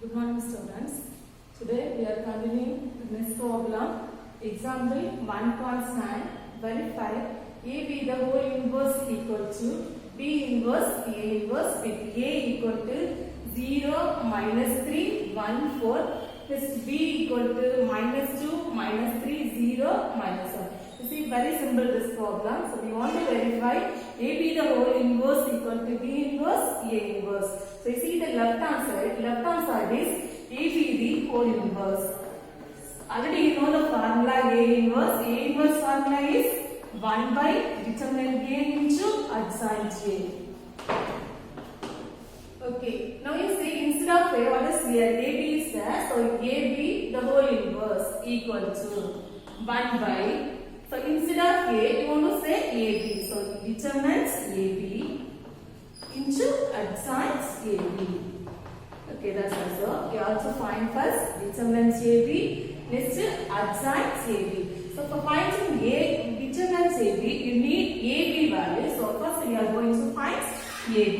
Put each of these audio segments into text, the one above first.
Good morning students. Today we are continuing the next problem. Example 1.9. Verify AB the whole inverse equal to B inverse A inverse with A equal to 0 minus 3 1 4 plus B equal to minus 2 minus 3 0 minus 1. You see, very simple this problem. So we want to verify AB the whole inverse equal to B inverse A inverse. So you see the left hand side is AB the whole inverse. Already you know the formula A inverse. A inverse formula is 1 by determinant A into adjoint A. Okay, now you see instead of A, what is here? AB is there. So AB the whole inverse equal to 1 by. So instead of A, you want to say AB. So determinant AB into adjoint AB. Okay, that's also. You also find first determinant AB, next adjoint AB. So for finding A determinant AB, you need AB value. So first we are going to find AB.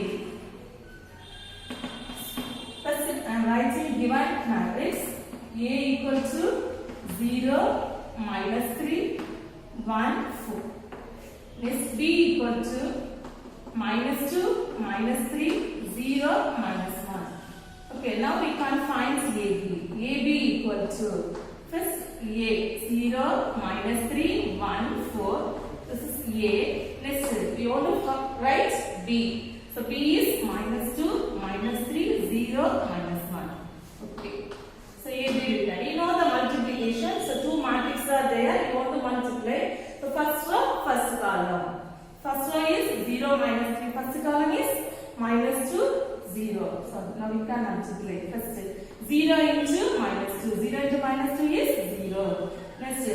First I am writing given matrix A equal to 0 minus 3 1 4. Next B equal to minus 2 minus 3 0 minus 1. Okay, now we can find AB. AB equal to first A 0 minus 3 1 4. This is A. Next we want to write B. So B is minus 2 minus 3 0 minus 1. Okay. So AB written. You know the multiplication. So two matrices are there. You want to multiply. So first row, first column. First row is 0 minus 3. First column is minus 2 0. So now we can multiply. First 0 into minus 2. 0 into minus 2 is 0. Next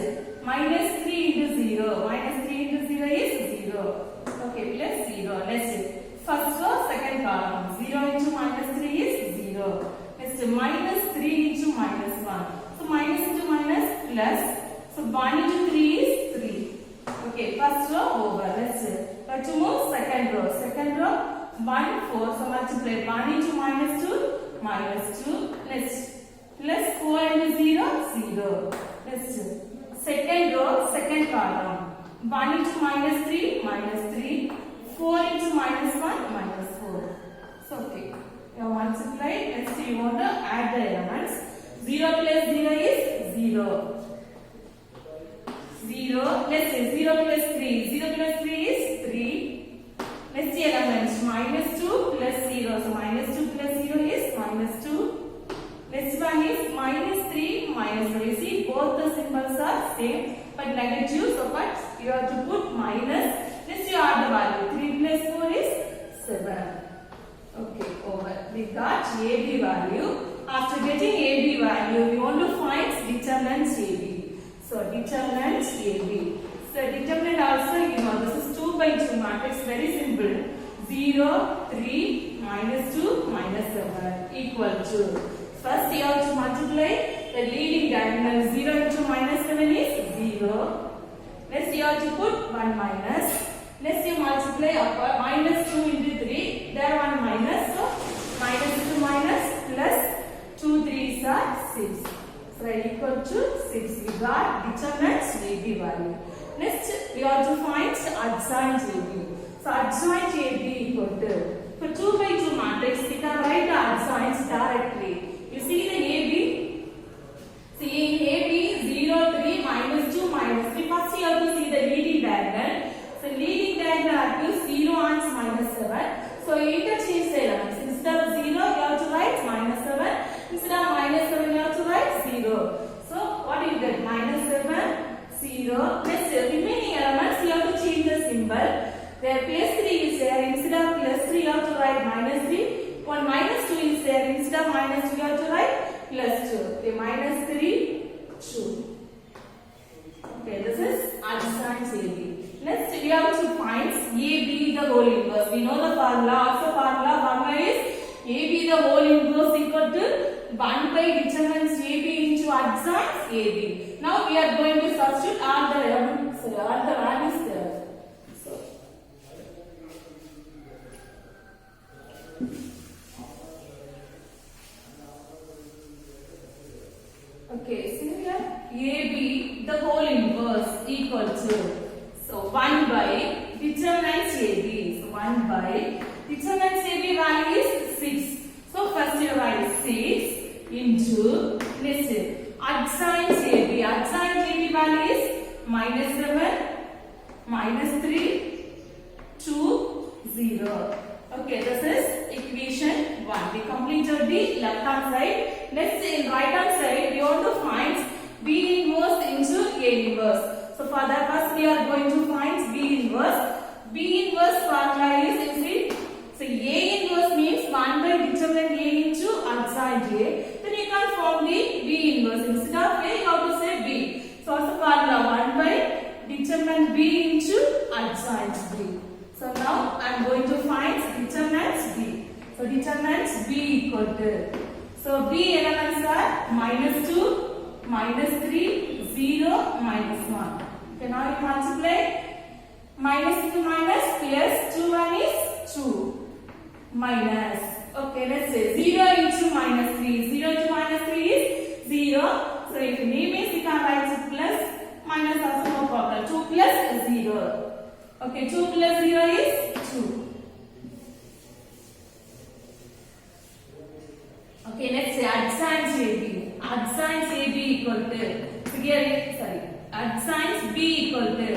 minus 3 into 0. Minus 3 into 0 is 0. Okay, plus 0. Next first row, second column. 0 into minus 3 is 0. Next minus 3 into minus 1. So minus into minus plus. So 1 into 3 is 3. Okay, first row over. Let's move second row. Second row 1 4. So multiply 1 into minus 2 minus 2. Next plus 4 into 0 0. Next second row second column 1 into minus 3 minus 3. 4 into minus 1 minus 4. So okay. You multiply. Next you want to add the elements. 0 plus 0 is 0. 0. Let's say 0 plus 3. 0 plus 3 is 3. Next element minus 2 plus 0. So minus 2 plus 0 is minus 2. Next one is minus 3 minus 4. You see both the symbols are same but negative. So but you have to put minus. Next you add the value. 3 plus 4 is 7. Okay, over. We got AB value. After getting AB value, we want to find determinant AB. So determinant AB. So determinant also, you know, this is 2 by 2 matrix. Very simple. 0, 3, minus 2, minus 7 equal to. First you have to multiply the leading diagonal. 0 into minus 7 is 0. Next you have to put 1 minus. Next you multiply upward. Minus 2 into 3. There 1 minus. So minus into minus plus 2 3s are 6. So equal to 6. We got determinant AB value. Next we have to find adjoint AB. So adjoint AB equal to. For 2 by 2 matrix, we can write the adjoints directly. You see the AB. See in AB 0 3 minus 2 minus 3. First you have to see the leading diagonal. So leading diagonal are 0 and minus 7. So interchange the elements. Instead of 0, you have to write minus 7. Instead of minus 7, you have to write 0. So what do you get? Minus 7, 0. Next, remaining elements, you have to change the symbol. There plus 3 is there. Instead of plus 3, you have to write minus 3. One minus 2 is there. Instead of minus 2, you have to write plus 2. Okay, minus 3, 2. Okay, this is adjoint AB. Next, we have to find AB the whole inverse. We know the formula. Also, formula is AB the whole inverse equal to 1 by determinant AB into adjoint AB. Now we are going to substitute all the elements, all the values there. So determinants AB value is 6. So first you write 6 into next adjoint AB. Adjoint AB value is -7, -3, 2, 0. Okay, this is equation 1. We completed the left hand side. Next, in right hand side, we want to find B inverse into A inverse. So for that, first we are going to find B inverse. B inverse formula is, you see, so A inverse means 1 by determinant A into adjoint A. Then you can form the B inverse. Instead of A, you have to say B. So as a formula 1 by determinant B into adjoint B. So now I am going to find determinant B. So determinant B equal to, so B elements are -2, -3, 0, -1. Okay, now you multiply minus to minus plus 2 1 is 2 minus. Okay, let's say 0 into -3. 0 into -3 is 0. So if you name is, you can write it plus minus also no problem. 2 plus 0. Okay, 2 plus 0 is 2. Okay, let's say adjoint AB. Adjoint AB equal to, so here, sorry, adjoint B equal to,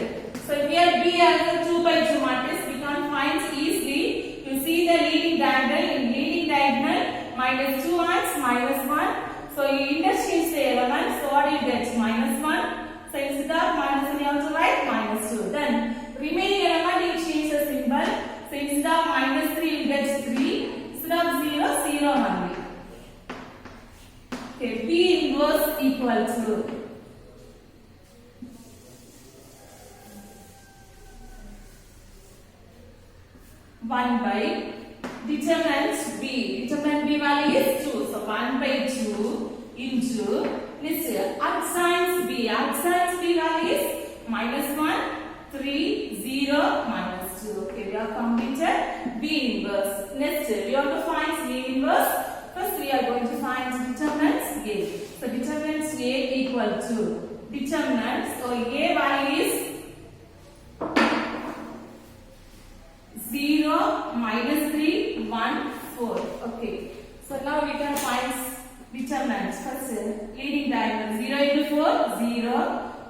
so here B has a 2 by 2 matrix. We can find easily. You see the leading diagonal. In leading diagonal, -2 and -1. So you interchange the elements. So what you get? -1. So instead of -1, you have to write -2. Then remaining element you change the symbol. So instead of -3, you get 3. Instead of 0, 0 only. Okay, B inverse equal to, one by determinant B. Determinant B value is 2. So 1 by 2 into, let's say, adjoint B. Adjoint B value is -1, 3, 0, -2. Okay, we have completed B inverse. Next, we have to find A inverse. First, we are going to find determinant A. So determinant A equal to determinant. So A value is 0, -3, 1, 4. Okay. So now we can find determinants. First, leading diagonal. 0 into 4, 0,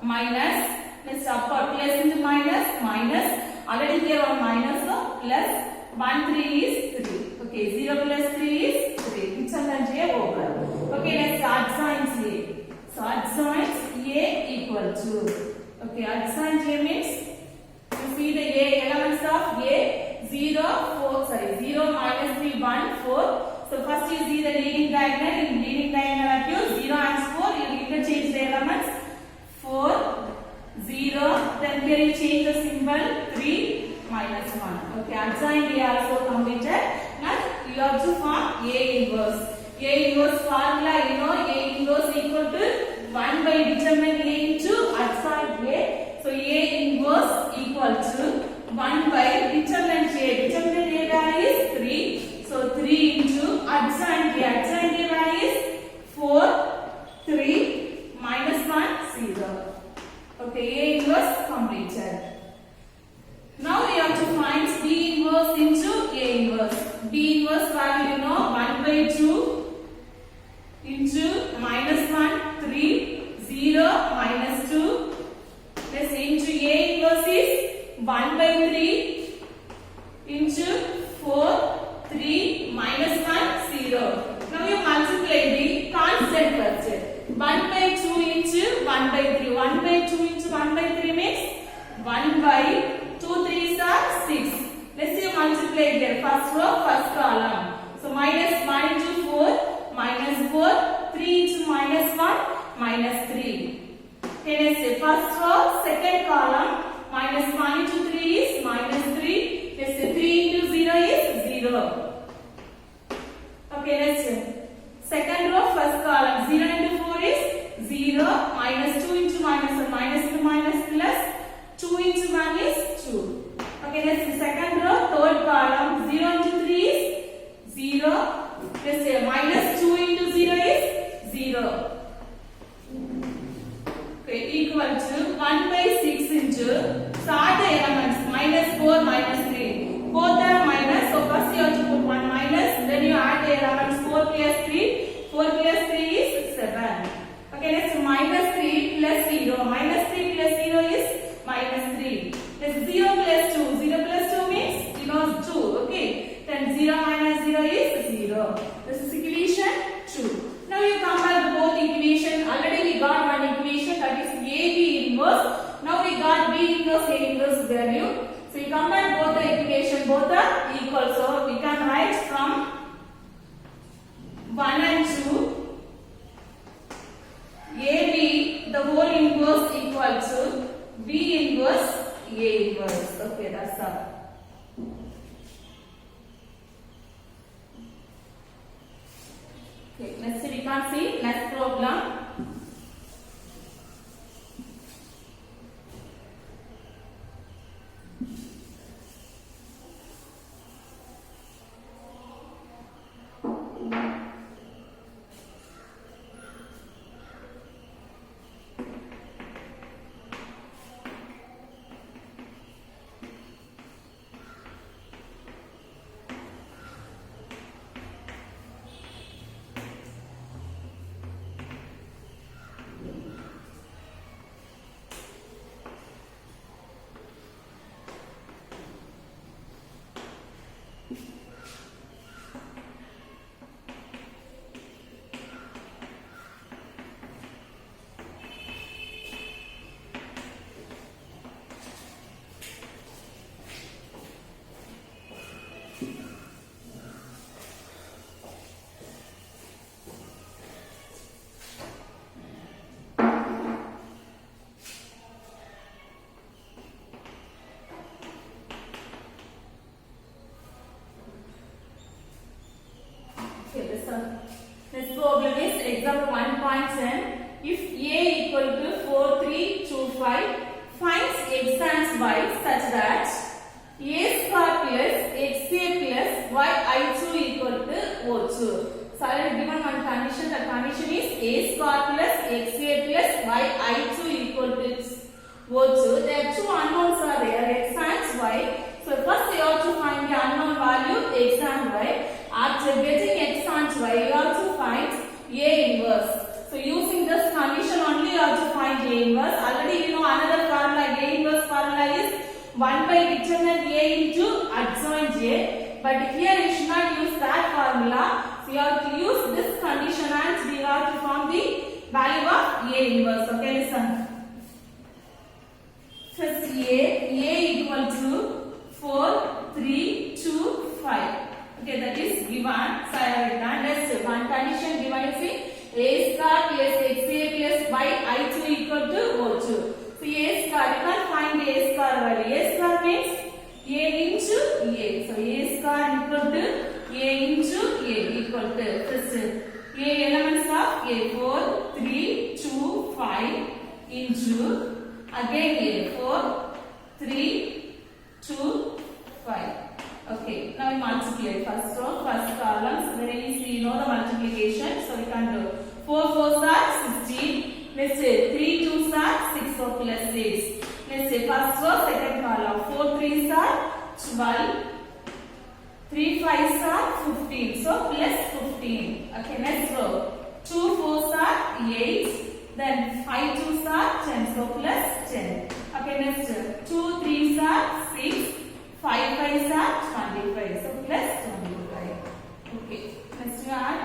minus, let's upper, plus into minus, minus. Already here one minus, so plus 1, 3 is 3. Okay, 0 plus 3 is 3. Determinant A over. Okay, let's adjoint A. So adjoint A equal to, okay, adjoint A means, you see the A elements of A, 0, 4, sorry, 0, -3, 1, 4. So first you see the leading diagonal. In leading diagonal at you, 0 and 4, you interchange the elements. 4, 0, then here you change the symbol, 3, -1. Okay, adjoint A also completed. Now you have to form A inverse. A inverse formula, you know, A inverse equal to 1 by determinant A into adjoint A. So A inverse equal to 1 by determinant A. Determinant A value is 3. So 3 into adjoint A. Adjoint A value is 4, 3, -1, 0. Okay, A inverse completed. Now we have to find B inverse into A inverse. B inverse value, you know, 1 by 2 into -1, 3, 0, -2. Plus into A inverse is 1 by 3 into 4, 3, -1, 0. Now you multiply the constant first. 1 by 2 into 1 by 3. 1 by 2 into 1 by 3 means 1 by 2 3s are 6. Let's see multiply here. First row, first column. So -1 into 4, -4, 3 into -1, -3. Okay, let's say first row, second column, -1 into 3 is -3. Let's say 3 into 0 is 0. Okay, let's say second row, first column, 0 into 4 is 0, -2 into -1, minus into minus plus 2 into 1 is 2. Okay, let's see second row, third column, 0 into 3 is 0. Let's say -2 into 0 is 0. Okay, equal to 1 by 6 into, start the elements, -4, -3. Both are minus, so first you have 0. This is equation 2. Now you compare both equation. Already we got one equation, that is AB inverse. Now we got B inverse, A inverse value. So you compare both the equation, both are equal. So we can write from 1 and 2, AB the whole inverse equal to B inverse, A inverse. Okay, that's all. Okay, next we can see next problem. This problem is example 1.10. If A equal to 4325, finds x and y such that A square plus xa plus yi2 equal to O2. So I have given one condition. The condition is A square plus xa plus yi2 equal to O2. There are two unknowns are there, x and y. So first you have to find the unknown value x and y. After getting x and y, you have to find A inverse. So using this condition only you have to find A inverse. Already you know another formula, A inverse formula is 1 by determinant A into adjoint A. But here you should not use that formula. So you have to use this condition and we have to find the value of A inverse. Okay, listen. First A equal to 4, 3, 2, 5. Okay, that is given. So I have written next one condition given is A square plus xa plus yi2 equal to O2. So A square, you can find A square value. A square means A into A. So A square equal to A into A equal to first A elements of A 4, 3, 2, 5 into again A 4, 3, 2, 5. Okay, now we multiply first row, first columns. Very easy, you know the multiplication. So we can do 4 4s are 16. Let's say 3 2s are 6, so plus 6. Let's say first row, second column. 4 3s are 12. 3 5s are 15, so plus 15. Okay, next row. 2 4s are 8. Then 5 2s are 10, so plus 10. Okay, next 2 3s are 6. 5 5s are 25, so plus 25. Okay, next we add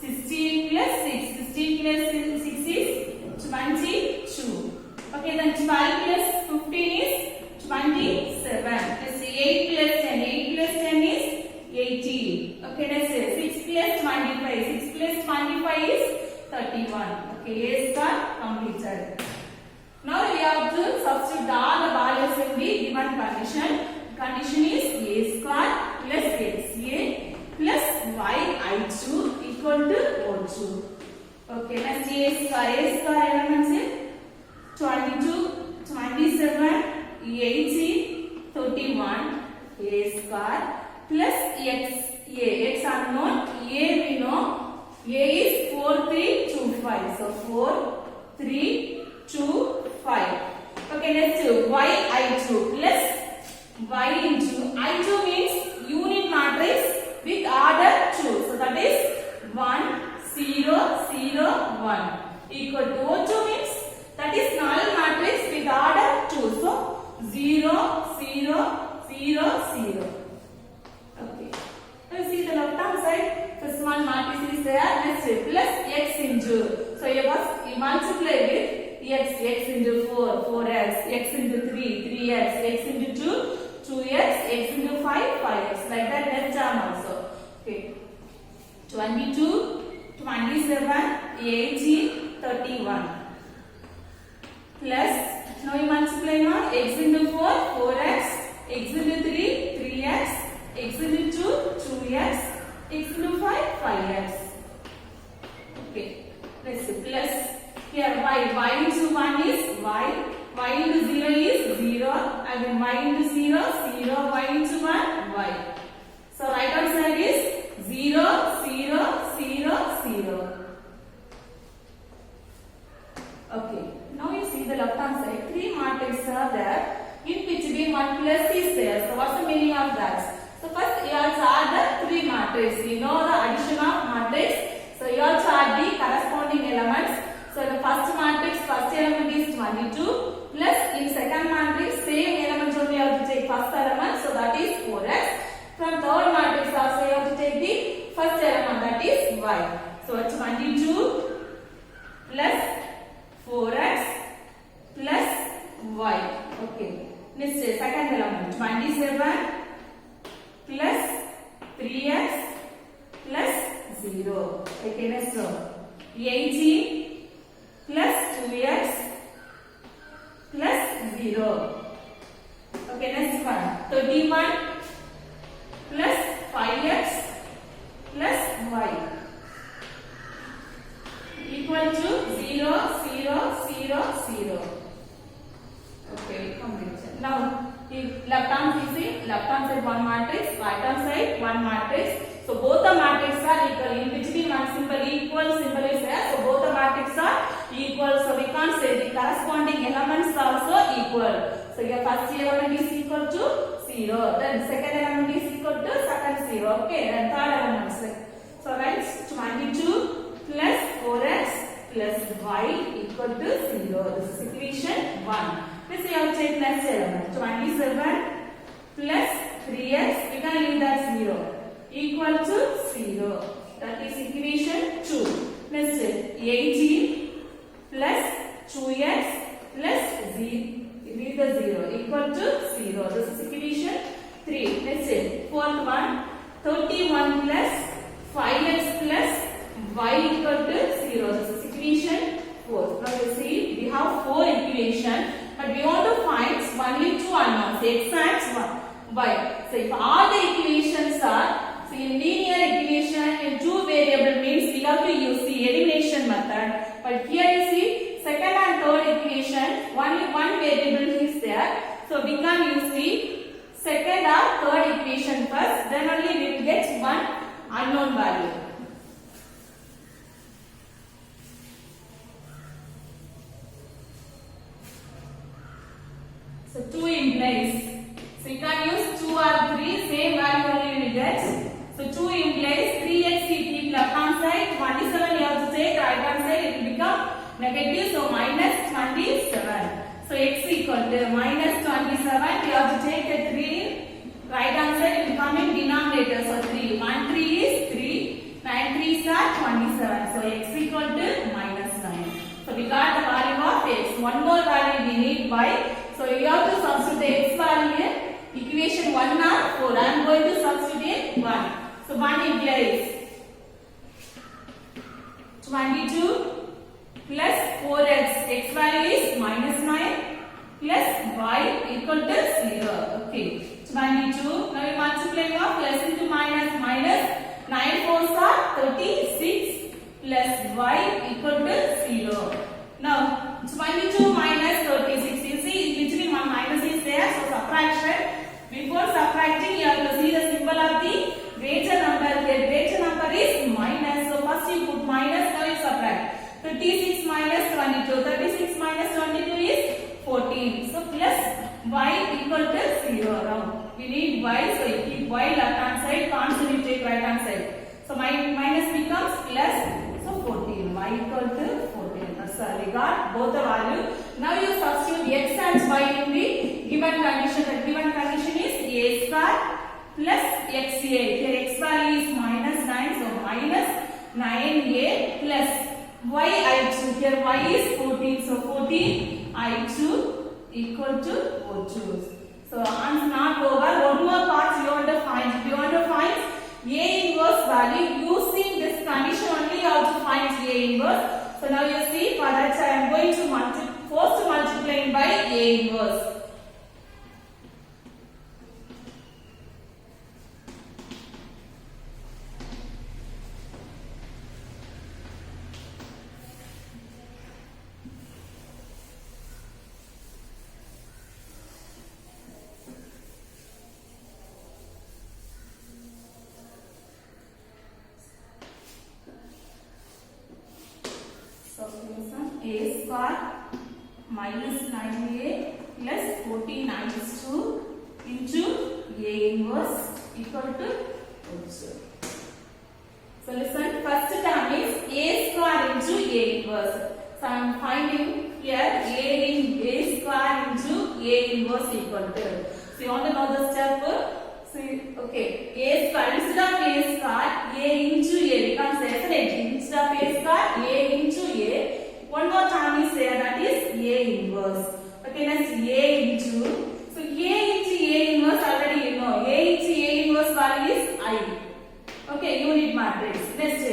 16 plus 6. 16 plus 6 is 22. Okay, then 12 plus 15 is 27. Let's say 8 plus 10. 8 plus 10 is 18. Okay, let's say 6 plus 25. 6 plus 25 is 31. Okay, A star completed. Now we have to substitute all the values in the given condition. Condition is A square plus xa plus yi2 equal to O2. Okay, next A square elements is 22, 27, 18, 31. A square plus x unknown, A we know, A is 4, 3, 2, 5. So 4, 3, 2, 5. Okay, next yi2 plus y into I2 means unit matrix with order 2. So that is 1, 0, 0, 1 equal to O2 means that is null matrix with order 2. So 0, 0, 0, 0. Okay. Now see the left hand side. First into. So you multiply with x into 4, 4x, x into 3, 3x, x into 2, 2x, x into 5, 5x. Like that next term also. Okay. 22, 27, 18, 31. Plus, now you multiply now x into 4, 4x, x into 3, 3x, x into 2, 2x, x into 5, 5x. Okay, let's see. Plus, here y into 1 is y into 0 is 0, again y into 0, 0, y into 1, y. So right hand side is 0, 0, 0, 0. Okay, now you see the left hand side, 3 matrices are there, in between 1 plus is there. So what's the meaning of that? So first you have to add the 3 matrices. You know the addition of matrix. So you have to add the corresponding elements. So the first matrix, first element is 22, plus in second matrix, same element only you have to take first element, so that is 4x. From third matrix also you have to take the first element, that is y. So it's 22 plus 4x plus y. Okay. Next is second element, 27 plus 3x plus 0. Okay, next one. 18 plus 2x plus 0. Okay, next one. 31 plus 5x plus y equal to 0, 0, 0, 0. Okay, complete. Now, left hand side one matrix, right hand side one matrix. So both the matrices are equal. In between one symbol equal symbol is there. So both the matrices are equal. So we can't say the corresponding elements also equal. So your first element is equal to 0. Then second element is equal to second 0. Okay. Then third element is like. So write 22 plus 4x plus y equal to 0. This is equation 1. Let's say you have to take next element. 27 plus 3x. We can leave that 0. Equal to 0. That is equation 2. Next is 18 plus 2x plus 0. Leave the 0. Equal to 0. This is equation 3. Next is fourth one. 31 plus 5x plus y equal to 0. This is equation 4. Now you see we have 4 equations, but we want to find only 2 unknowns, x and y. So if all the equations are in linear equation in 2 variable means we have to use the elimination method. But here you see second and third equation only one variable is there. So we can use the second or third equation first. Then only we will get one unknown value. So 2 implies. So you can use 2 or 3, same value only you will get. So 2 implies 3x keep left hand side, 27 you have to take right hand side, it will become negative, so minus 27. So x equal to minus 27, you have to take a 3, right hand side it will come in denominator, so 3, 1 3 is 3, 9 3s are 27, so x equal to minus 9. So we got the value of x, one more value we need y, so you have to substitute the x value in equation 1 or 4, I am going to substitute 1. So 1 implies 22 plus 4x, x value is minus 9 plus y equal to 0. Okay, 22. Now we multiply now plus into minus, minus 9 4s are 36 plus y equal to 0. Now 22 minus 36. You see in between one minus is there, so subtraction. Before subtracting, you have to see the symbol of the greater number. The greater number is minus. So first you put minus, now you subtract. 36 minus 22. 36 minus 22 is 14. So plus y equal to 0. Now we need y, so you keep y left hand side, constant you take right hand side. So minus becomes plus, so 14. Y equal to 14. So we got both the value. Now you substitute x and y in the given condition. The given condition is a square plus xa. Here x value is minus 9, so minus 9a plus why I2? Here y is 14. So 14 I2 equal to O2. So answer not over. One more part you want to find. You want to find A inverse value using this condition only. You have to find A inverse. So now you see, for that I am going to force to multiply by A inverse. A square minus 9A plus 14 minus 2 into A inverse equal to 2. So listen, first term is A square into A inverse. So I am finding here A square into A inverse equal to. So you want to know the step? See, okay, A square, instead of A square, A into A, we can say it, instead of A square, A into A. One more term is there, that is A inverse. Okay, next A into. So A into A inverse already you know. A into A inverse value is I. Okay, unit matrix. Next, A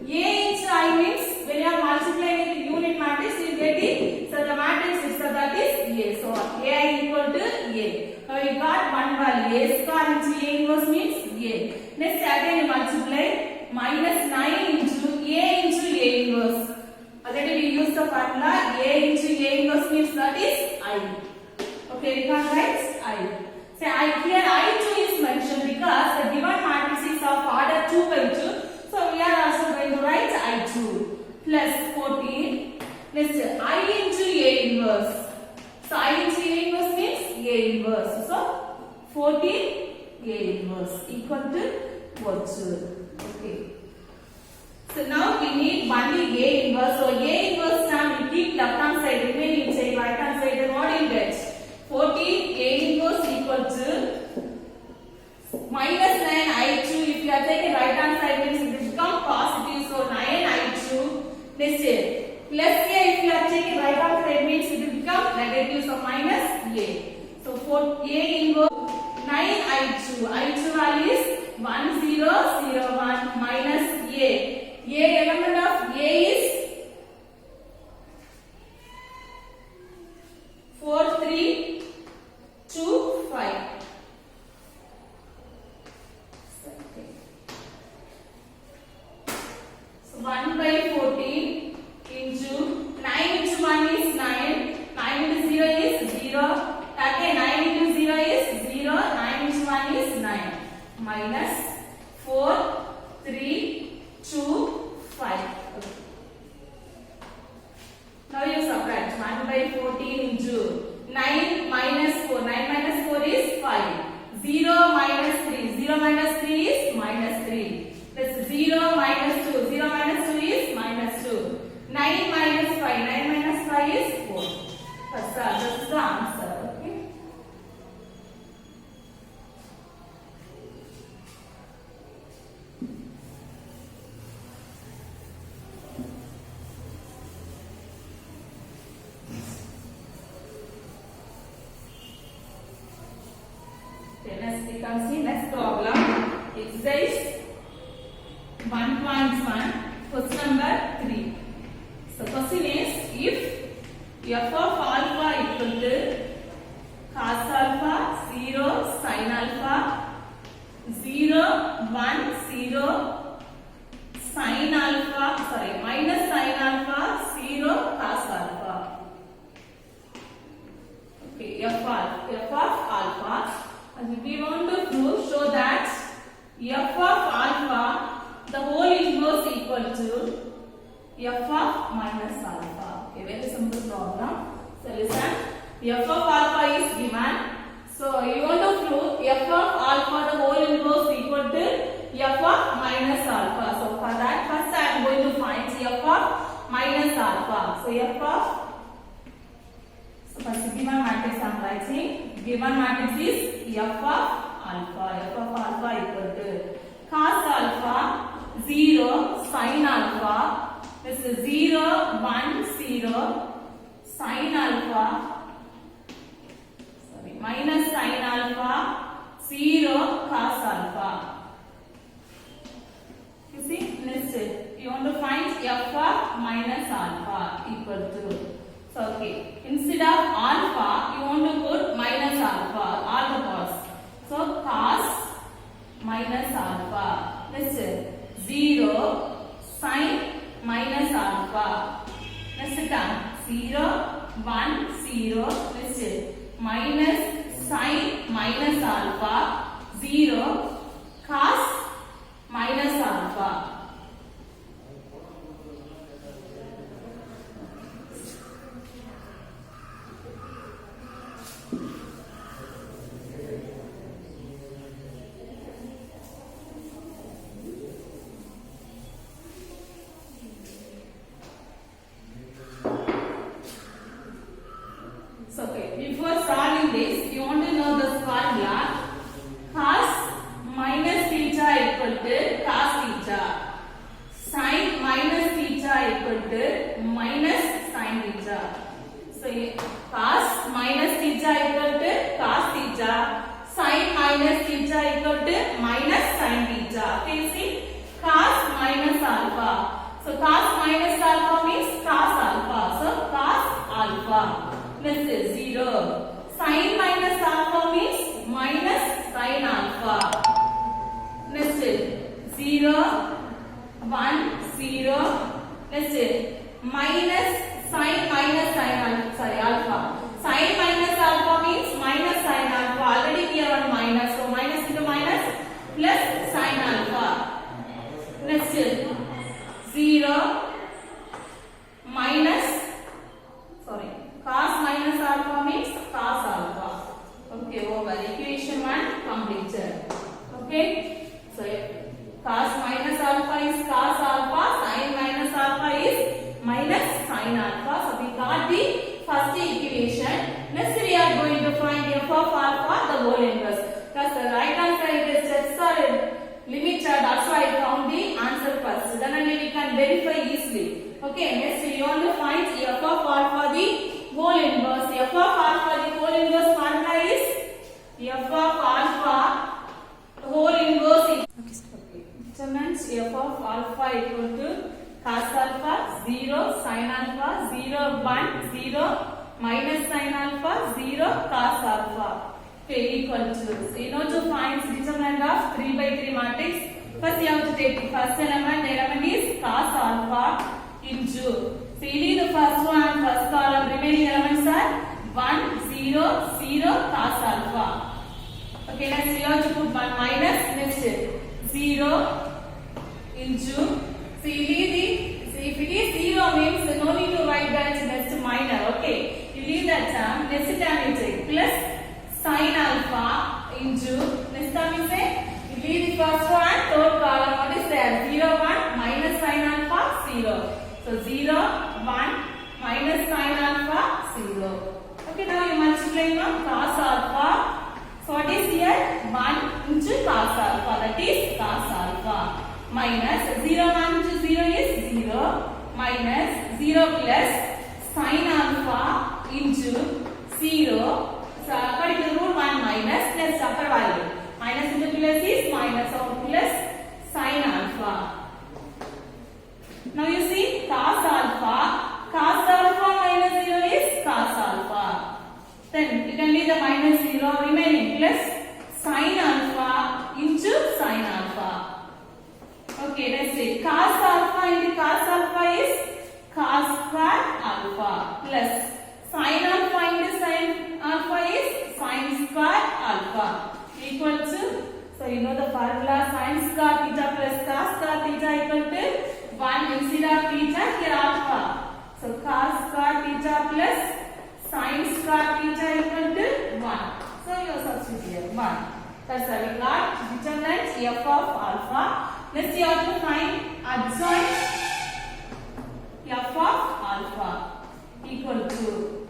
into I means when you are multiplying with unit matrix, you get it. So the matrix is that is A. So AI equal to A. Now you got one value. A square into A inverse means A. Next again you multiply minus 9 into A into A inverse. Already we use the formula A into A inverse means that is I. Okay, we can write I. Say I here I2 is mentioned because the given matrix is of order 2 by 2. So we are also going to write I2 plus 14. Next I into A inverse. So I into A inverse means A inverse. So 14 A inverse equal to what? Okay. So now we need only A inverse. So A inverse term we keep left hand side, remaining inside right hand side. Then what do you get? 14 A inverse equal to minus 9 I2. If you are taking right hand side means it will become positive. So 9 I2. Next plus A. If you are taking right hand side means it will become negative. So minus A. So for A inverse 9 I2. I2 value is 1001 minus A. A element of A is 4, 3, 2, 5. So 1 by 14 into 9 into 1 is 9. 9 into 0 is 0. Again 9 into 0 is 0. 9 into 1 is 9. Minus 4, 3, 2, 5. Okay. Now you subtract 1 by 14 into 9 minus 4. 9 minus 4 is 5. 0 minus 3. 0 minus 3 is minus 3. That's 0 minus 2. 0 minus 2 is minus 2. 9 minus 5. 9 minus 5 is 4. That's the answer. Okay. Next we can see next problem. Exercise 1.1, question number 3. So question is, if f of alpha equal to cos alpha 0 sin alpha 0 1 0 sin alpha minus sin alpha 0 cos alpha. Okay, f of alpha. And we want to show that f of alpha, the whole inverse equal to f of minus alpha. Okay, very simple problem. So listen, f of alpha is given. So you want to prove f of alpha, the whole inverse equal to f of minus alpha. So for that, first I am going to find f of minus alpha. So f of, so first given matrix I am writing. Given matrix is f of alpha. F of alpha equal to cos alpha 0 sin alpha. This is 0 1 0 sin alpha, sorry, minus sin alpha 0 cos alpha. You see, next you want to find f of minus alpha equal to, so okay, instead of alpha you want to put minus alpha, all the parts. So cos minus alpha, next 0 sin minus alpha, next term 0 1 0, next minus sin minus alpha 0 cos minus alpha. So okay, before solving this, you want to know the formula. Cos minus theta equal to cos theta. Sin minus theta equal to minus sin theta. So cos minus theta equal to cos theta. Sin minus theta equal to minus sin theta. Okay, you see, cos minus alpha. So cos minus alpha means cos alpha. So cos alpha. Next is 0. Sin minus alpha means minus sin alpha. Next is 0 1 0. Next is minus sin minus sin alpha. Sorry, alpha. Sin minus alpha means minus sin alpha. Already we have one minus, so minus into minus plus sin alpha. Next is 0 minus, sorry, cos minus alpha means cos alpha. Okay, over. Equation 1 completed. Okay, so cos minus alpha is cos alpha, sin minus alpha is minus sin alpha. So we got the first equation. Next we are going to find f of alpha, the whole inverse. Because the right hand side is just limited, that's why I found the answer first. Then only we can verify easily. Okay, next we want to find f of alpha, the whole inverse. F of alpha, the whole inverse formula is f of alpha whole inverse is, okay, determines f of alpha equal to cos alpha 0 sin alpha 0 1 0 minus sin alpha 0 cos alpha. Okay, equal to, so you know to find determinant of 3 by 3 matrix. First you have to take the first element. The element is cos alpha into, so you need the first one, first column, remaining elements are 1 0 0 cos alpha. Okay, next you have to put 1 minus, next 0 into, so you leave the, so if it is 0 means no need to write that next minor. Okay, you leave that term, next term you take plus sin alpha into, next term you say, you leave the first one, third column, what is there, 0 1 minus sin alpha 0. So 0 1 minus sin alpha 0. Okay, now you multiply now cos alpha. So what is here? 1 into cos alpha, that is cos alpha, minus 0 1 into 0 is 0, minus 0 plus sin alpha into 0. So according to the rule 1 minus, next upper value, minus into plus is minus, of plus sin alpha. Now you see cos alpha minus 0 is cos alpha. Then you can leave the minus 0 remaining plus sin alpha into sin alpha. Okay, let's see. Cos alpha into cos alpha is cos square alpha plus sin alpha into sin alpha is sin square alpha equal to, so you know the formula, sin square theta plus cos square theta equal to 1 instead of theta, here alpha. So cos square theta plus sin square theta equal to 1. So you substitute here 1. That's how we got determinant f of alpha. Next you have to find adjoint f of alpha equal to.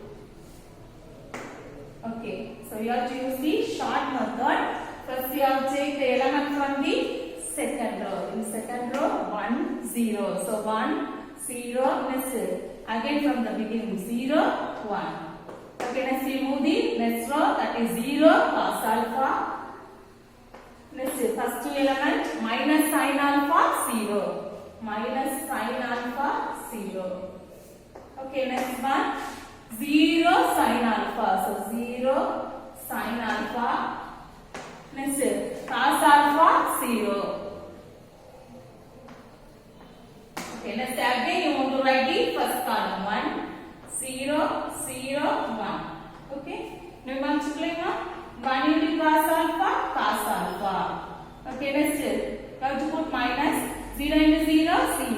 Okay, so you have to use the short method. First you have to take the element from the second row. In second row 1 0. So 1 0, next again from the beginning 0 1. Okay, let's remove the next row, that is 0 cos alpha. Next first two element minus sin alpha 0, minus sin alpha 0. Okay, next one 0 sin alpha, so 0 sin alpha. Next cos alpha 0. Okay, next again you want to write the first column 1 0 0 1. Okay, now multiply 1 into cos alpha cos alpha. Okay, next you have to put minus 0 into 0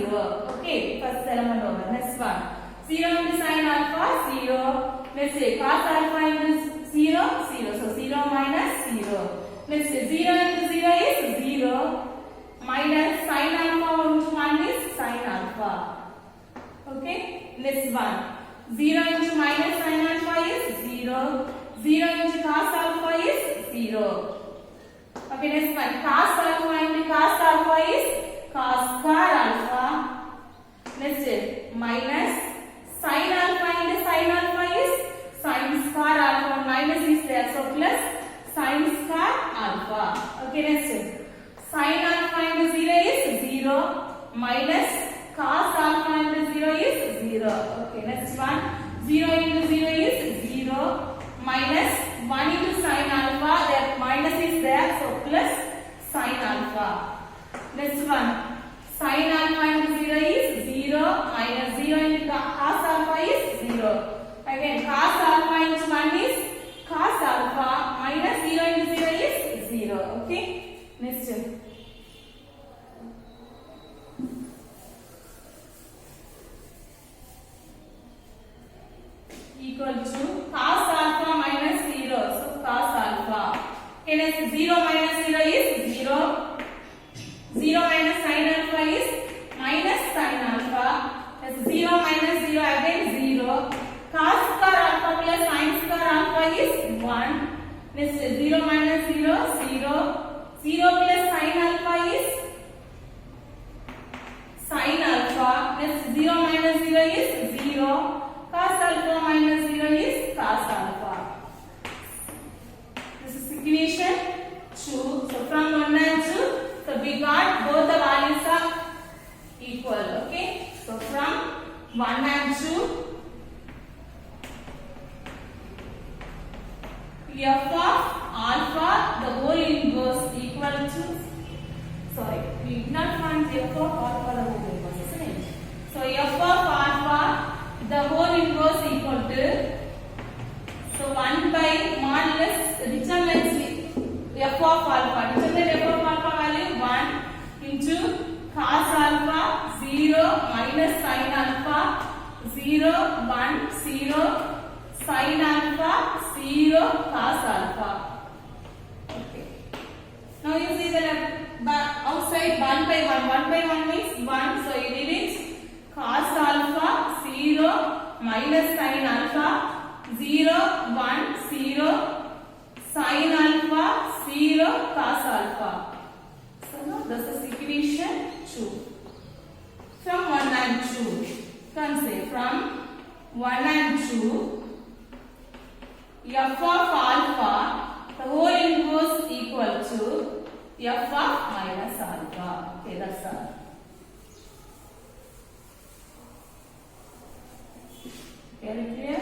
0. Okay, first element over. Next one 0 into sin alpha 0. Let's say cos alpha into 0 0, so 0 minus 0. Let's say 0 into 0 is 0, minus sin alpha into 1 is sin alpha. Okay, next one 0 into minus sin alpha is 0, 0 into cos alpha is 0. Okay, next one cos alpha into cos alpha is cos square alpha. Next minus sin alpha into sin alpha is sin square alpha, minus is there, so plus sin square alpha. Okay, next sin alpha into 0 is 0, minus cos alpha into 0 is 0. Okay, next one 0 into 0 is 0, minus 1 into sin alpha, that minus is there, so plus sin alpha. Next one sin alpha into 0 is 0, minus 0 into cos alpha is 0. Again cos alpha into 1 is cos alpha, minus 0 into 0 is 0. Okay, next equal to cos alpha minus 0, so cos alpha. Okay, next 0 minus 0 is 0, 0 minus sin alpha is minus sin alpha. That's 0 minus 0 again 0. Cos square alpha plus sin square alpha is 1. Next 0 minus 0 0, 0 plus sin alpha is sin alpha. Next 0 minus 0 is 0. Cos alpha minus 0 is cos alpha. This is equation 2. So from 1 and 2, so we got both the values are equal. Okay, so from 1 and 2, f of alpha the whole inverse equal to, sorry, we did not find f of alpha the whole inverse, isn't it? So f of alpha the whole inverse equal to, so 1 by modulus determines f of alpha, determine f of alpha value 1 into cos alpha 0 minus sin alpha 0 1 0 sin alpha 0 cos alpha. Okay, now you see the outside 1 by 1, 1 by 1 means 1, so it is cos alpha 0 minus sin alpha 0 1 0 sin alpha 0 cos alpha. So now this is equation 2. From 1 and 2, can say from 1 and 2, f of alpha the whole inverse equal to f of minus alpha. Okay, that's all. Very clear?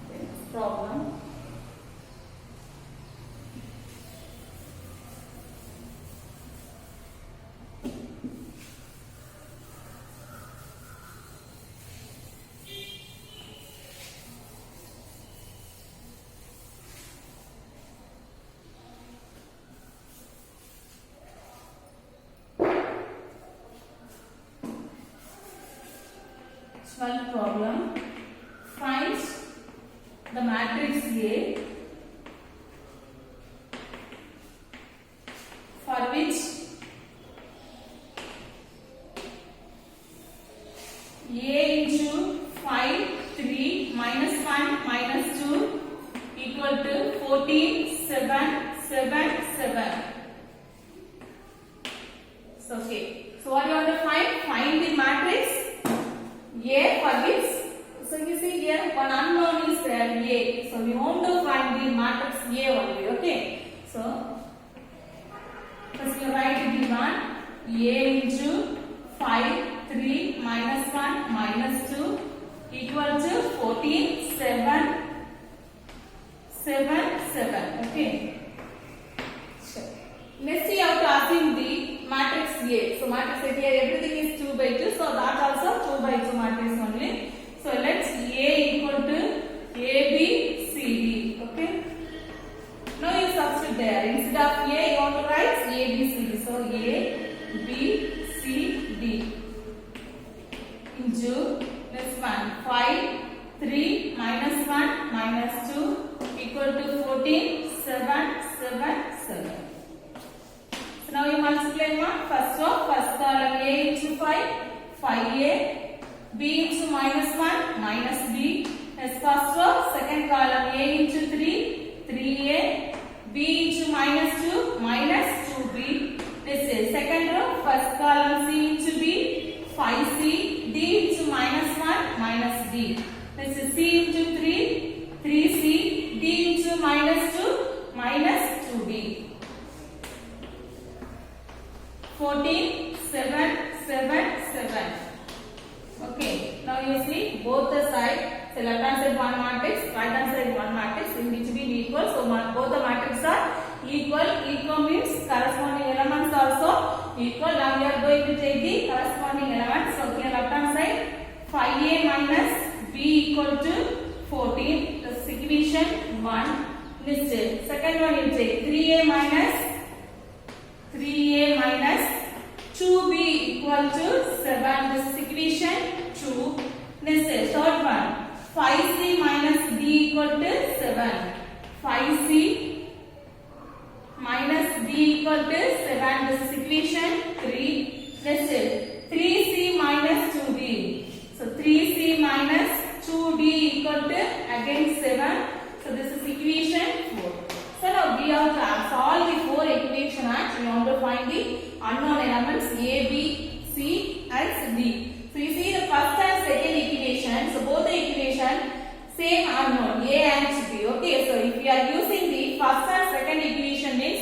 Okay, problem. Problem. Find the matrix A for which A into 5 3 minus 1 minus 2 equal to 14 7 7 7. Okay. So what you want to find? Find the matrix A for which. So you see here one unknown is there A. So we want to find the matrix A only. Okay. So first you write the one A into 5, 3, minus 1, minus 2 equal to 14, 7, 7, 7. Okay. Sure. Next we have to assume the matrix A. So matrix A here everything is 2 by 2. So that also 2 by 2 matrix only. So let's A equal to A, B, C, D. Okay. Now you substitute there. Instead of A you want to write A, B, C, D. So A, B, C, D into this one 5, 3, minus 1, minus 2 equal to 14, 7, 7, 7. So now you multiply one. First column A into 5, 5A, B into minus 1, minus B. Next first row, second column A into 3, 3A, B into minus 2, minus 2B. This is second row, first column C into B, 5C, D into minus 1, minus D. This is C into 3, 3C, D into minus 2, minus 2D. 14, 7, 7, 7. Okay, now you see both the sides. So left hand side one matrix, right hand side one matrix in which be equal. So both the matrices are equal. Equal means corresponding elements also equal. Now we are going to take the corresponding elements. So here left hand side 5A minus B equal to 14. This equation 1. Next second one you take 3A minus 2B equal to 7. This equation 2. Next third one 5C minus D equal to 7. 5C minus D equal to 7. This is equation 3. Next 3C minus 2D. So 3C minus 2D equal to again 7. So this is equation 4. So now we have to solve the 4 equations and we want to find the unknown elements A, B, C and D. So you see the first and second equation. So both the equation same unknown A and B. Okay. So if we are using the first and second equation means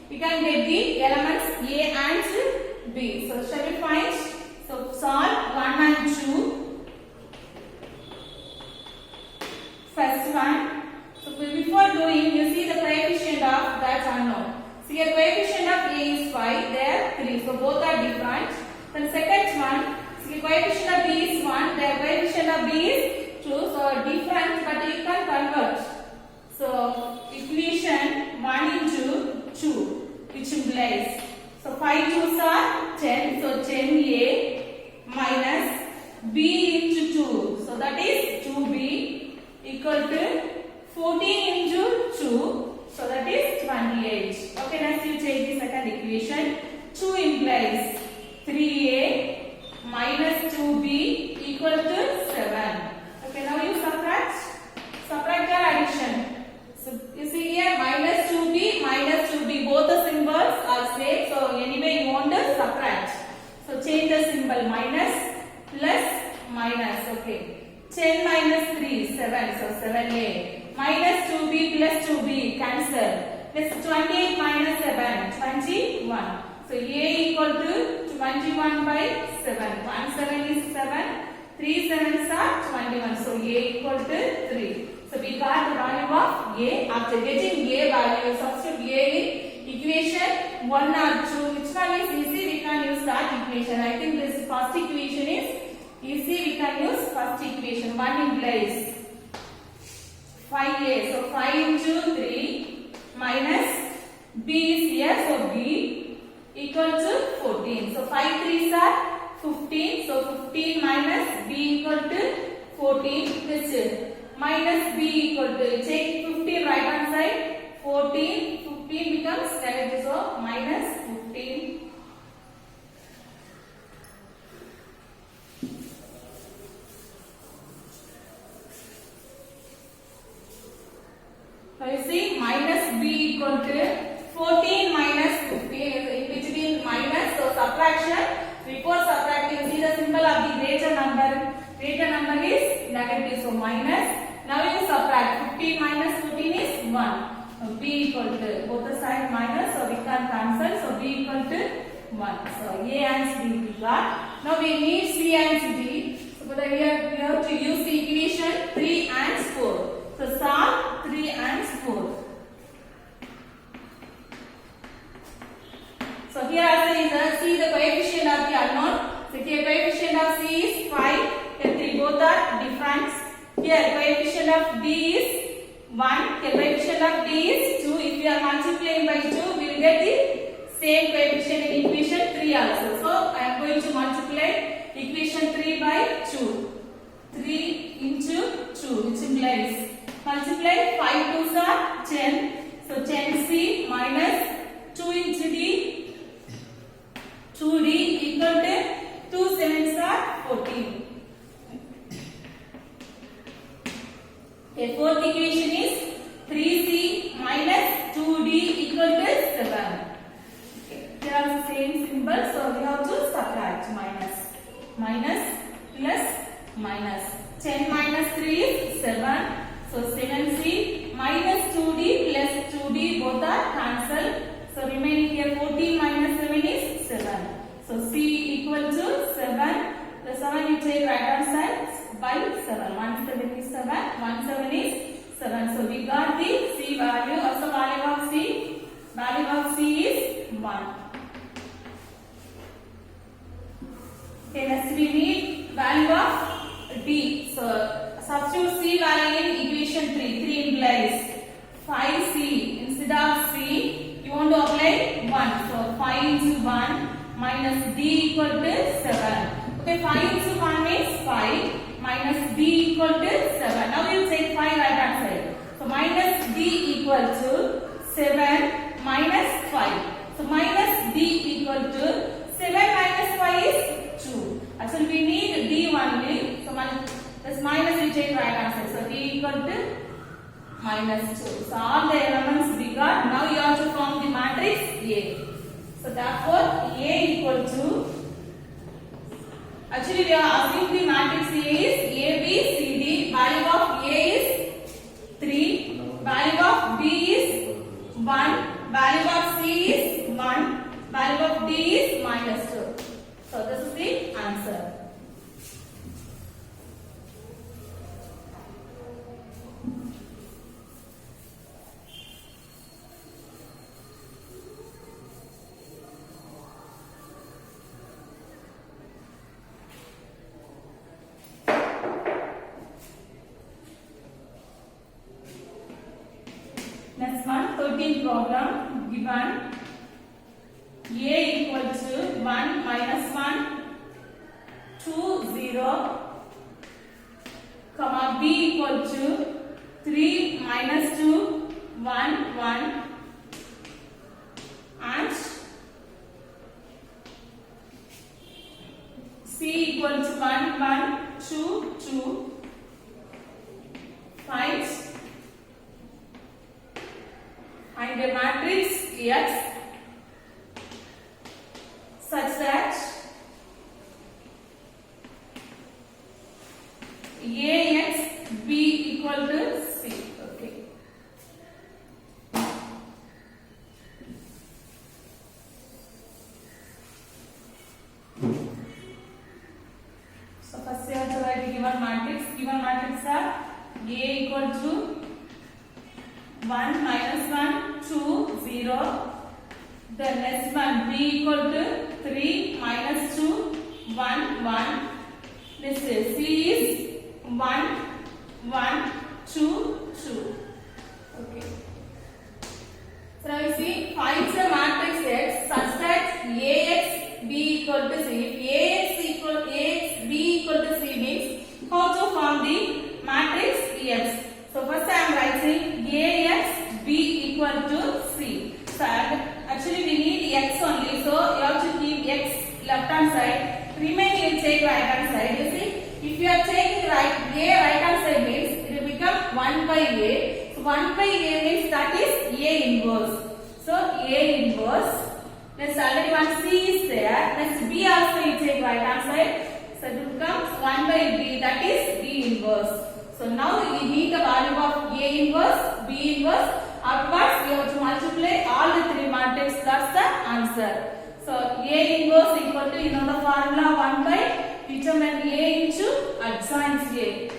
we can get the elements A and B. So shall we find? So solve 1 and 2. First one. So before doing, you see the coefficient of that unknown. See a coefficient of A is 5. There 3. So both are different. Then second one. The coefficient of B is 1, the coefficient of B is 2, so different but you can convert. So equation 1 into 2 which implies, so 5 2s are 10, so 10A minus B into 2, so that is 2B equal to 14 into 2, so that is 28. Okay, next you take the second equation. 2 implies 3A minus 2B equal to 7. Okay, now you subtract or addition. So you see here minus 2B, both the symbols are same. So anyway you want to subtract. So change the symbol minus plus minus. Okay. 10 minus 3, 7. So 7A. Minus 2B plus 2B cancel. This 28 minus 7, 21. So A equal to 21 by 7. 1 7 is 7. 3 7s are 21. So A equal to 3. So we got the value of A. After getting A value, substitute A in equation 1 or 2. Which one is easy? We can use that equation. I think this first equation is easy. We can use first equation. 1 implies 5A. So 5 into 3 minus B is here. So B equal to 14. So 5 3s are 15. So 15 minus B equal to 14. This is minus B equal to, take 15 right hand side. 14. 15 becomes negative. So minus 15. So you see minus B equal to 14 minus 15 is in between minus, so subtraction. Before subtracting, see the symbol of the greater number. Greater number is negative, so minus. Now you subtract. 15 minus 14 is 1. So b equal to, both the side minus, so we can cancel. So b equal to 1. So a and b we got. Now we need c and d. So for that we have to use the equation 3 and 4. So solve 3 and 4. So here also is see the coefficient of the unknown. So here coefficient of c is 5. Here 3 both are different. Here coefficient of d is 1. Here coefficient of d is 2. If we are multiplying by 2, we will get the same coefficient in equation 3 also. So I am going to multiply equation 3 by 2. 3 into 2, which implies multiply 5 2s are 10. So 10c minus 2 into d. 2d equal to 2 7s are 14. Okay, fourth equation is 3c minus 2d equal to 7. Okay, here are the same symbol, so we have to subtract minus. Minus plus minus. 10 minus 3 is 7. So 7c minus 2d plus 2d both are cancelled. So remaining here 14 minus 7 is 7. So c equal to 7. The 7 you take right hand side by 7. 1 7 is 7. 1 7 is 7. So we got the c value. Also value of c. Value of c is 1. Okay, next we need value of d. So substitute c value in equation 3. 3 implies 5c. Instead of c, you want to apply 1. So 5 into 1 minus d equal to 7. Okay, 5 into 1 means 5 minus d equal to 7. Now we will take 5 right hand side. So minus d equal to 7 minus 5. So minus d equal to 7 minus 5 is 2. Actually we need d only. So this minus we take right hand side. So d equal to minus 2. So all the elements we got. Now you have to form the matrix A. So therefore A equal to, actually we are assuming the matrix A is A, B, C, D. Value of A is 3. Value of B is 1. Value of C is 1. Value of D is minus 2. So this is the answer. Next one, 13th problem given A equal to 1 minus 1, 2, 0, comma B equal to 3 minus 2, 1, 1 and C equal to 1, 1, 2, 2. Find and a matrix X such that AX B equal to C. Okay. So first you have to write the given matrix. Given matrix are A equal to 1 minus 1, 2, 0. The next one B equal to 3 minus 2, 1, 1. This is C is 1, 1, 2, 2. Okay. So now you see find the matrix X such that AX B equal to C. If AX B equal to C means how to form the matrix X. So first I am writing AX B equal to C. So actually we need X only. So you have to keep X left hand side. Remaining you take right hand side. You see, if you are taking right hand side means it will become 1 by A. So 1 by A means that is A inverse. So A inverse Next already one C is there. Next B also you take right hand side. So it becomes 1 by B, that is B inverse. So now we need the value of A inverse, B inverse. Afterwards we have to multiply all the three matrices. That's the answer. So A inverse equal to, you know the formula, 1 by determinant A into adjoint A.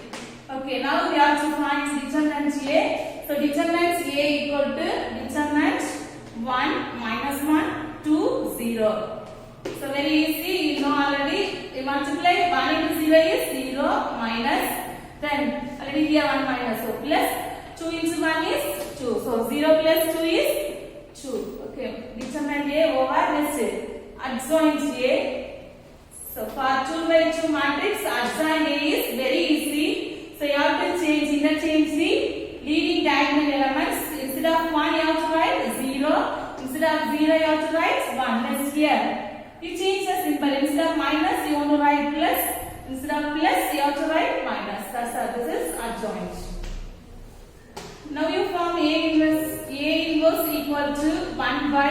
Okay, now we have to find determinant A. So determinant A equal to determinant 1 minus 1 2 0. So very easy, you know already. We multiply 1 into 0 is 0 minus 10. Already here 1 minus, so plus 2 into 1 is 2. So 0 plus 2 is 2. Okay, determinant A over next adjoint A. So for 2 by 2 matrix, adjoint A is very easy. So you have to interchange the leading diagonal elements. Instead of 1 you have to write 0. Instead of 0 you have to write 1. Next here you change the symbol. Instead of minus you want to write plus. Instead of plus you have to write minus. That's how this is adjoint. Now you form A inverse equal to 1 by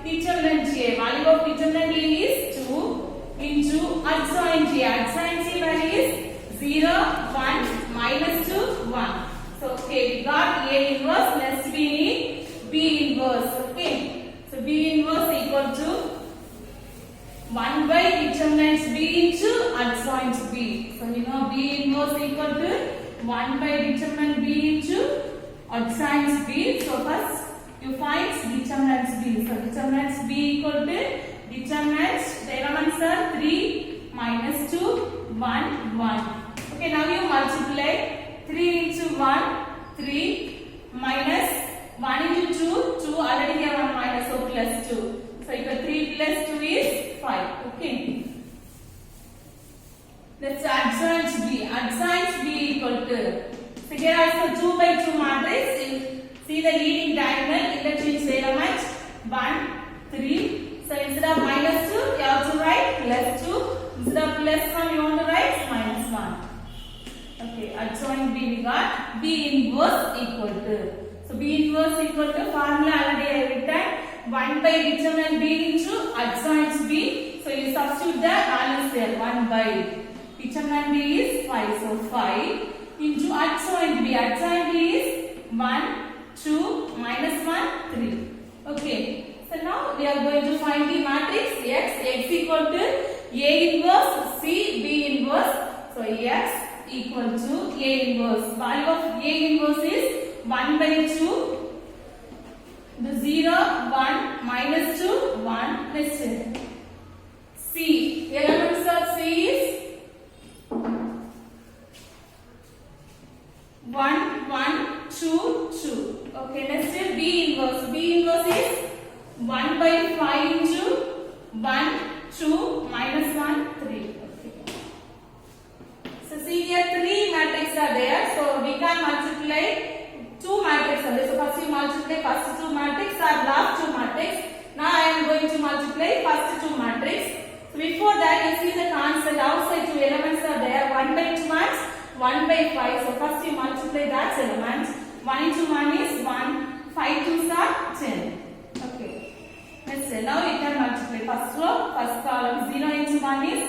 determinant A. Value of determinant A is 2 into adjoint A. Adjoint A value is 0 1 minus 2 1. So okay, we got A inverse. Next we need B inverse. Okay, so B inverse equal to 1 by determinant B into adjoint B. So you know B inverse equal to 1 by determinant B into adjoint B. So first you find determinant B. So determinant B equal to determinant, the elements are 3 minus 2 1 1. Okay, now you multiply 3 into 1 3 minus 1 into 2 2, already here 1 minus, so plus 2. So you got 3 plus 2 is 5. Okay, that's adjoint B. Adjoint B equal to, so here also 2 by 2 matrix. You see the leading diagonal, interchange the element 1 3. So instead of minus 2 you have to write plus 2. Instead of plus 1 you want to write minus 1. Okay, adjoint B we got B inverse equal to. So B inverse equal to formula already I written 1 by determinant B into adjoint B. So you substitute the values there. 1 by determinant B is 5. So 5 into adjoint B. Adjoint B is 1 2 minus 1 3. Okay. So now we are going to find the matrix X. X equal to A inverse C B inverse. So X equal to A inverse. Value of A inverse is 1 by 2. The 0 1 minus 2 1. Listen. C. Elements of C is 1 1 2 2. Okay, next is B inverse. B inverse is 1 by 5 into 1 2 minus 1 3. Okay. So see here 3 matrices are there. So we can multiply 2 matrices. So first you multiply first 2 matrices or last 2 matrices. Now I am going to multiply first 2 matrices. So before that you see the concept outside 2 elements are there. 1 by 2 means 1 by 5. So first you multiply that element. 1 into 1 is 1. 5 2s are 10. Okay. Let's say now you can multiply first row, first column. 0 into 1 is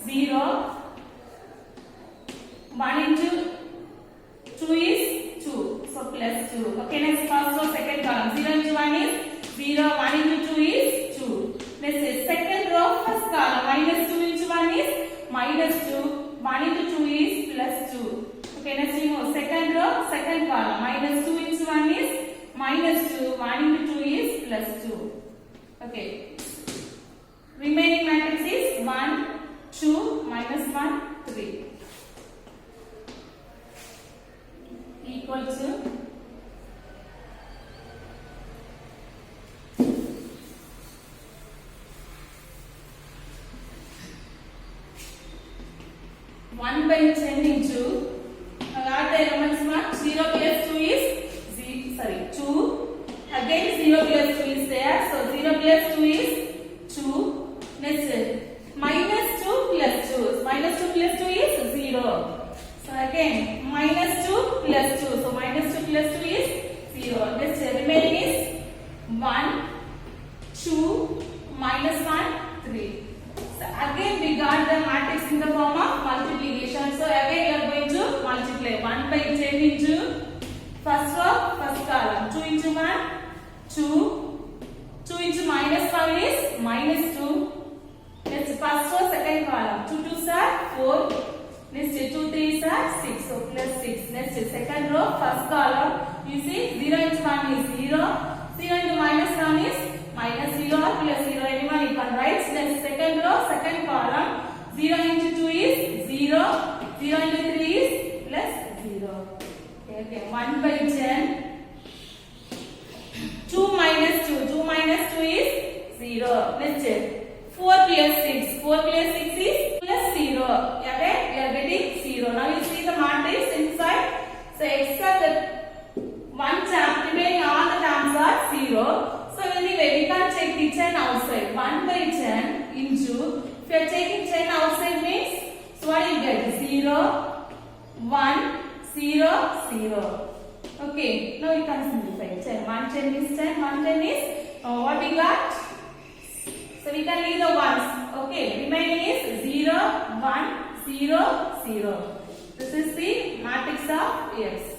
0. 1 into 2 is 2. So plus 2. Okay, next first row, second column. 0 into 1 is 0. 1 into 2 is 2. Let's say second row, first column. Minus 2 into 1 is minus 2. 1 into 2 is plus 2. Okay, next you know second row, second column. Minus 2 into 1 is minus 2. 1 into 2 is plus 2. Okay. Remaining matrix is 1, 2, minus 1, 3. Equal to 1 by 10 into add the elements 1. 0 plus 2 is 2. Again 0 plus 2 is there. So 0 plus 2 is 2. Next minus 2 plus 2. Minus 2 plus 2 is 0. So again minus 2 plus 2. So minus 2 plus 2 is 0. Next remaining is 1, 2, column, you see 0 into 1 is 0, 0 into minus 1 is minus 0 or plus 0, anyone you can write. Then second row, second column, 0 into 2 is 0, 0 into 3 is plus 0. Okay, 1 by 10. 2 minus 2, 2 minus 2 is 0. Let's check. 4 plus 6, 4 plus 6 is plus 0. Okay, we are getting 0. Now you see the matrix inside. So except the one term, remaining all the terms are 0. So anyway, we can check the 10 outside. 1 by 10 into, if you are taking 10 outside means, so what you get? 0, 1, 0, 0. Okay, now you can simplify. 10, 1, 10 is 10, 1, 10 is, what we got? So we can leave the ones. Okay, remaining is 0, 1, 0, 0. This is the matrix of X.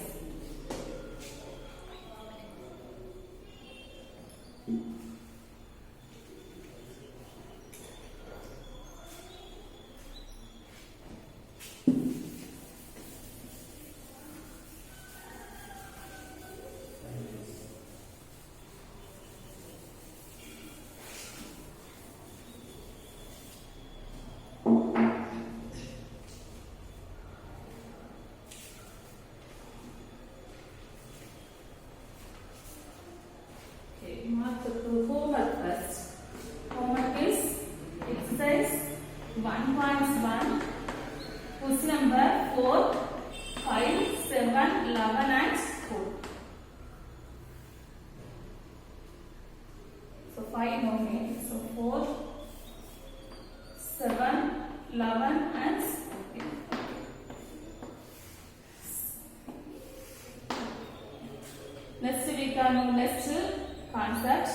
Homework first. Homework is exercise 1.1, question number 4, 5, 7, 11 and 4. So 5 no need. So 4, 7, 11 and 14. Next we can do next concept.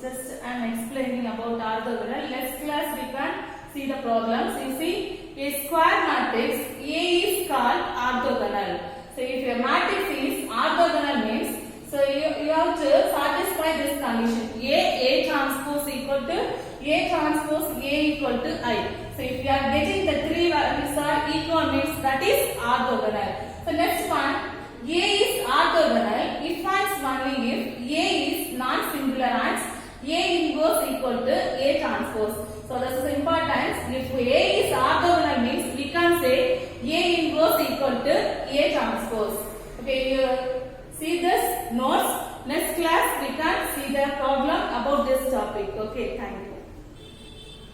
Just I am explaining about orthogonal. Next class we can see the problems. You see, a square matrix A is called orthogonal. So if your matrix is orthogonal means, so you have to satisfy this condition. A transpose equal to A transpose A equal to I. So if you are getting the three values are equal means that is orthogonal. So next one, A is orthogonal if and only if A is non-singular and A inverse equal to A transpose. So this is importance. If A is orthogonal means we can say A inverse equal to A transpose. Okay, you see this notes. Next class we can see the problem about this topic. Okay, thank you.